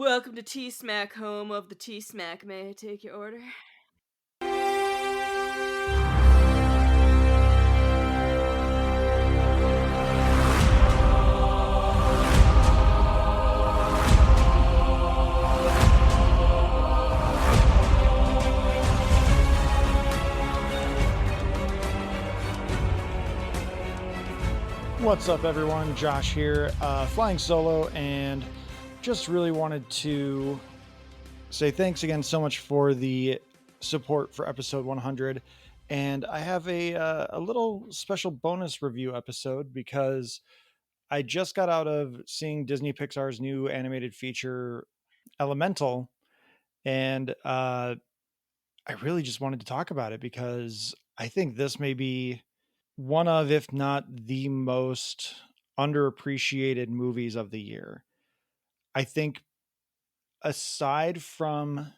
Welcome to Tea Smack, home of the Tea Smack. May I take your order? What's up, everyone? Josh here, flying solo, and just really wanted to say thanks again so much for the support for episode 100. And I have a little special bonus review episode because I just got out of seeing Disney Pixar's new animated feature, Elemental, and I really just wanted to talk about it because I think this may be one of, if not the most underappreciated movies of the year. I think aside from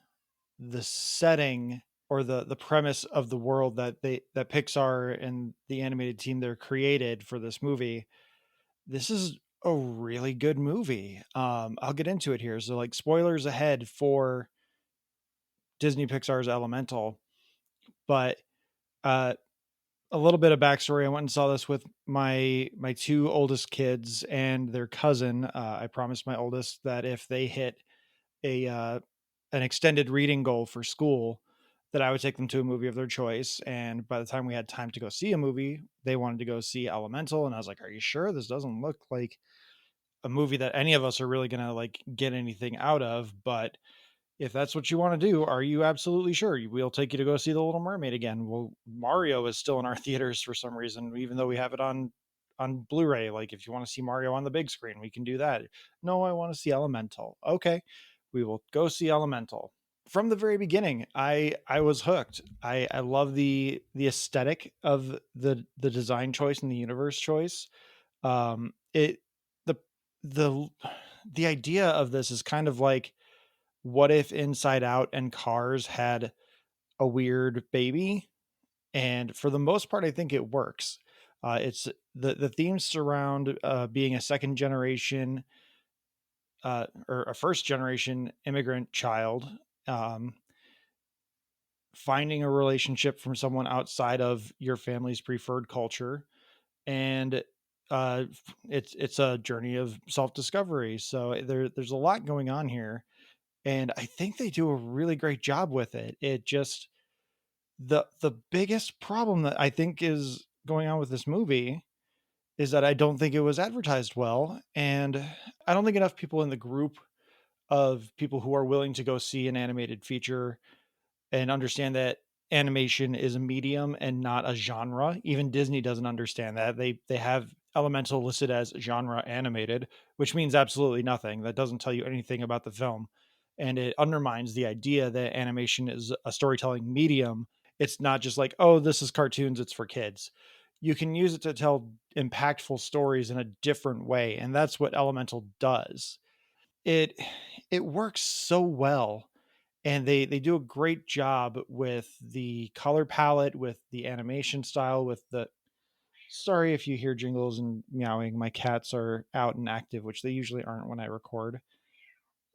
the setting or the premise of the world that Pixar and the animated team there created for this movie, this is a really good movie. I'll get into it here. So like spoilers ahead for Disney Pixar's Elemental, but uh a little bit of backstory. I went and saw this with my two oldest kids and their cousin. I promised my oldest that if they hit a an extended reading goal for school, that I would take them to a movie of their choice. And by the time we had time to go see a movie, they wanted to go see Elemental, and I was like, "Are you sure this doesn't look like a movie that any of us are really gonna like get anything out of?" But if that's what you want to do, are you absolutely sure? We'll take you to go see The Little Mermaid again. Well, Mario is still in our theaters for some reason, even though we have it on Blu-ray. Like if you want to see Mario on the big screen, we can do that. No, I want to see Elemental. Okay, we will go see Elemental. From the very beginning, I was hooked. I love the aesthetic of the design choice and the universe choice. It the the the idea of this is kind of like, what if Inside Out and Cars had a weird baby? And for the most part, I think it works. It's the themes surround being a second generation or a first generation immigrant child, um, finding a relationship from someone outside of your family's preferred culture, and it's a journey of self discovery. So there's a lot going on here, and I think they do a really great job with it. It just the biggest problem that I think is going on with this movie is that I don't think it was advertised well, and I don't think enough people in the group of people who are willing to go see an animated feature and understand that animation is a medium and not a genre. Even Disney doesn't understand that. They have Elemental listed as genre animated, which means absolutely nothing. That doesn't tell you anything about the film. And it undermines the idea that animation is a storytelling medium. It's not just like, oh, this is cartoons, it's for kids. You can use it to tell impactful stories in a different way, and that's what Elemental does. It it works so well, and they do a great job with the color palette, with the animation style, with the sorry if you hear jingles and meowing. My cats are out and active, which they usually aren't when I record.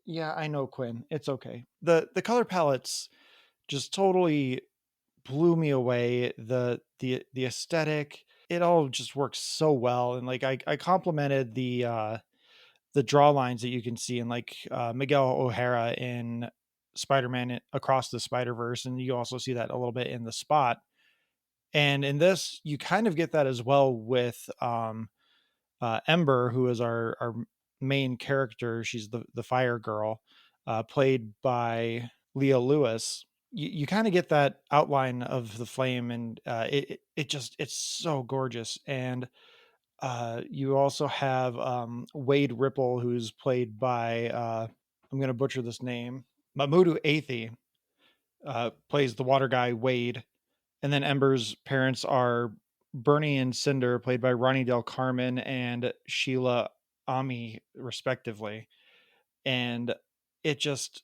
Yeah, I know, Quinn. It's okay. The color palettes just totally blew me away. The aesthetic, it all just works so well. And like I complimented the draw lines that you can see in like Miguel O'Hara in Spider-Man Across the Spider-Verse, and you also see that a little bit in The Spot. And in this, you kind of get that as well with Ember, who is our main character. She's the fire girl, played by Leah Lewis. You kind of get that outline of the flame, and it just it's so gorgeous. And you also have Wade Ripple, who's played by I'm going to butcher this name, Mahmoud Athey, plays the water guy Wade, and then Ember's parents are Bernie and Cinder, played by Ronnie Del Carmen and Sheila Ami, respectively. And it just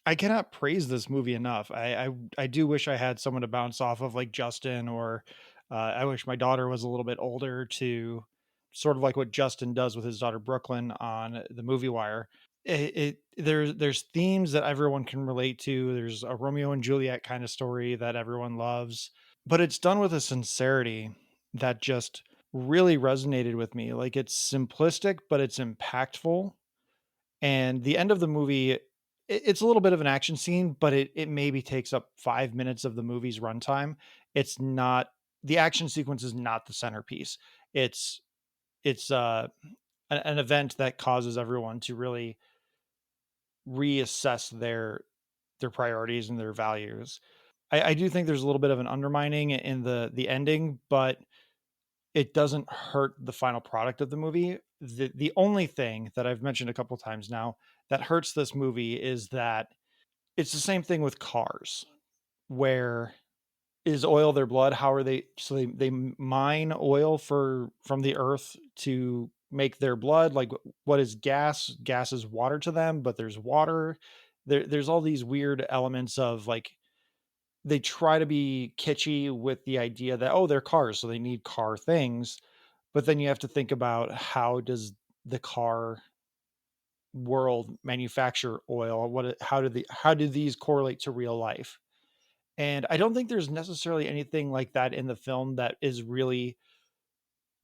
I cannot praise this movie enough. I do wish I had someone to bounce off of, like Justin, or I wish my daughter was a little bit older to sort of like what Justin does with his daughter Brooklyn on the Movie Wire. there's themes that everyone can relate to. There's a Romeo and Juliet kind of story that everyone loves, but it's done with a sincerity that just really resonated with me. Like, it's simplistic, but it's impactful. And the end of the movie, it's a little bit of an action scene, but it maybe takes up 5 minutes of the movie's runtime. It's not the action sequence is not the centerpiece. It's it's an event that causes everyone to really reassess their priorities and their values. I do think there's a little bit of an undermining in the ending, but it doesn't hurt the final product of the movie. The only thing that I've mentioned a couple times now that hurts this movie is that it's the same thing with cars, where is oil their blood? How are they? So they mine oil for from the earth to make their blood. Like, what is gas? Gas is water to them, but there's water. There's all these weird elements of like they try to be kitschy with the idea that, oh, they're cars, so they need car things. But then you have to think about how does the car world manufacture oil? How do these correlate to real life? And I don't think there's necessarily anything like that in the film that is really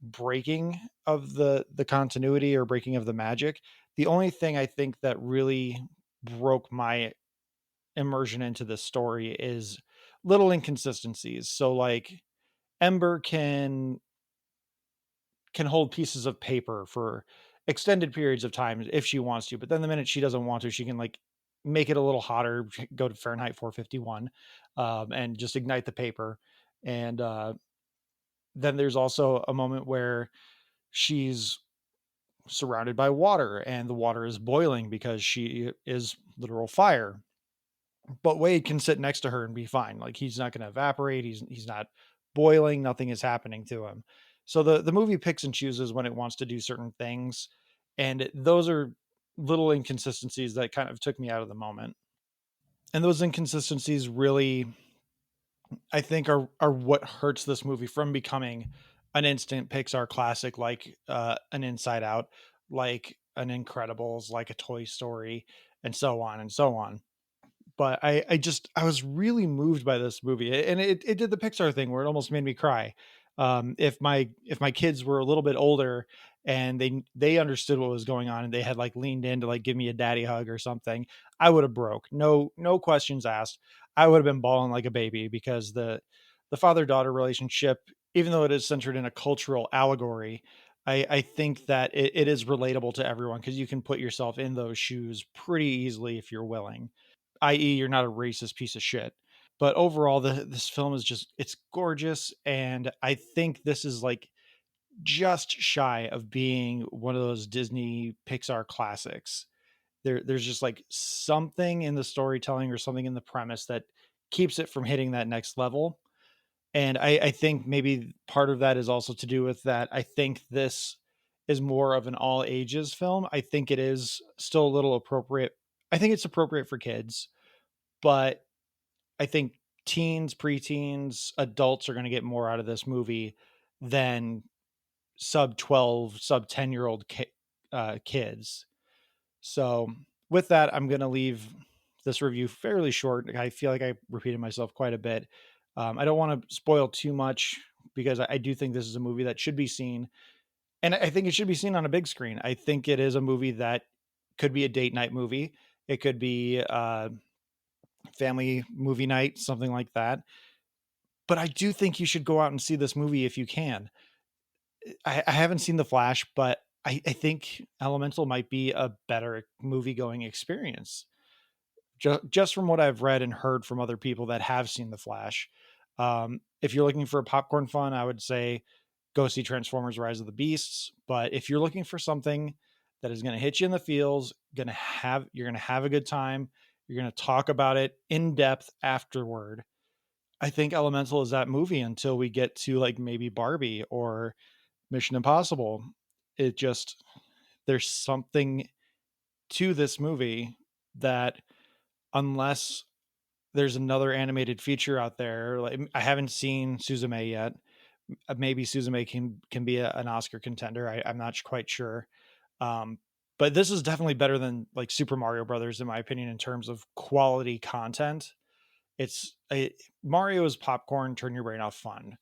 breaking of the continuity or breaking of the magic. The only thing I think that really broke my immersion into this story is little inconsistencies. So like Ember can hold pieces of paper for extended periods of time if she wants to, but then the minute she doesn't want to, she can like make it a little hotter, go to Fahrenheit 451, and just ignite the paper. And then there's also a moment where she's surrounded by water and the water is boiling because she is literal fire. But Wade can sit next to her and be fine. Like, he's not going to evaporate. He's not boiling. Nothing is happening to him. So the movie picks and chooses when it wants to do certain things, and those are little inconsistencies that kind of took me out of the moment. And those inconsistencies really, I think, are what hurts this movie from becoming an instant Pixar classic, like an Inside Out, like an Incredibles, like a Toy Story, and so on and so on. But I was really moved by this movie, and it did the Pixar thing where it almost made me cry. If my kids were a little bit older and they understood what was going on and they had like leaned in to like give me a daddy hug or something, I would have broke. No questions asked. I would have been bawling like a baby because the father daughter relationship, even though it is centered in a cultural allegory, I think that it is relatable to everyone because you can put yourself in those shoes pretty easily if you're willing, i.e., you're not a racist piece of shit. But overall, this film is just it's gorgeous, and I think this is like just shy of being one of those Disney Pixar classics. There's just like something in the storytelling or something in the premise that keeps it from hitting that next level. And I think maybe part of that is also to do with that. I think this is more of an all ages film. I think it is still a little appropriate. I think it's appropriate for kids, but I think teens, preteens, adults are going to get more out of this movie than sub 12, sub 10-year-old kids. So, with that, I'm going to leave this review fairly short. I feel like I repeated myself quite a bit. I don't want to spoil too much because I do think this is a movie that should be seen. And I think it should be seen on a big screen. I think it is a movie that could be a date night movie. It could be family movie night, something like that. But I do think you should go out and see this movie if you can. I haven't seen The Flash, but I think Elemental might be a better movie going experience. Just from what I've read and heard from other people that have seen The Flash. If you're looking for a popcorn fun, I would say go see Transformers Rise of the Beasts. But if you're looking for something that is going to hit you in the feels, you're going to have a good time, you're going to talk about it in depth afterward. I think Elemental is that movie until we get to like maybe Barbie or Mission Impossible. It just there's something to this movie that unless there's another animated feature out there, like I haven't seen Suzume yet. Maybe Suzume can be an Oscar contender. I'm not quite sure. Um, but this is definitely better than like Super Mario Brothers in my opinion in terms of quality content. It's a Mario is popcorn, turn your brain off fun.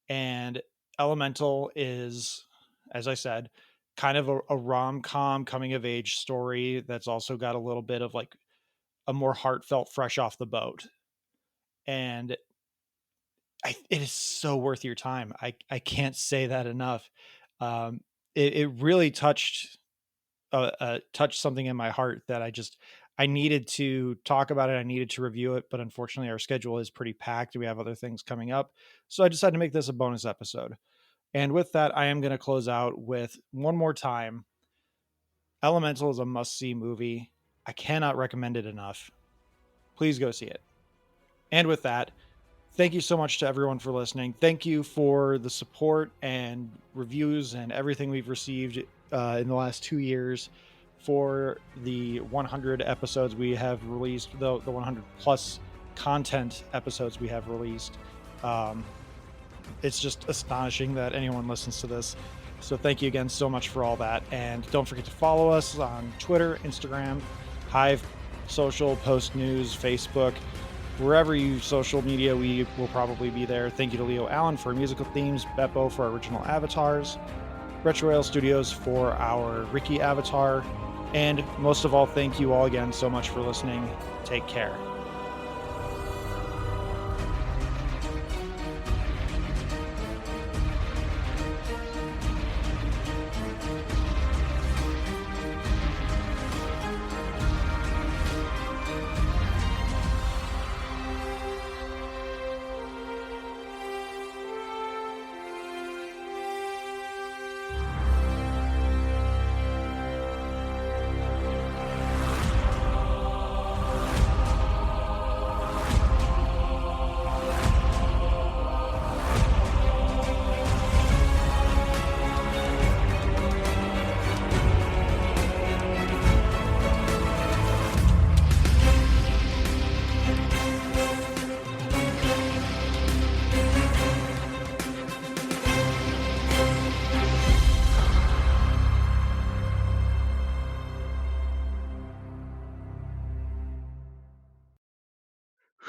And Elemental is, as I said, kind of a rom-com coming of age story that's also got a little bit of like a more heartfelt fresh off the boat. And it is so worth your time. I can't say that enough. Um, it really touched something in my heart that I needed to talk about it. I needed to review it, but unfortunately, our schedule is pretty packed. We have other things coming up, so I decided to make this a bonus episode. And with that, I am going to close out with one more time. Elemental is a must see movie. I cannot recommend it enough. Please go see it. And with that, thank you so much to everyone for listening. Thank you for the support and reviews and everything we've received in the last 2 years for the 100 episodes we have released, the 100 plus content episodes we have released. Um, it's just astonishing that anyone listens to this. So thank you again so much for all that. And don't forget to follow us on Twitter, Instagram, Hive Social, Post News, Facebook, wherever you social media, we will probably be there. Thank you to Leo Allen for musical themes, Beppo for our original avatars, Retrorail Studios for our Ricky avatar, and most of all, thank you all again so much for listening. Take care.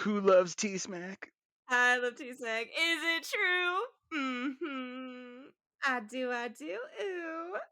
Who loves T Smack? I love T-Smack. Is it true? Mm-hmm. I do, ooh.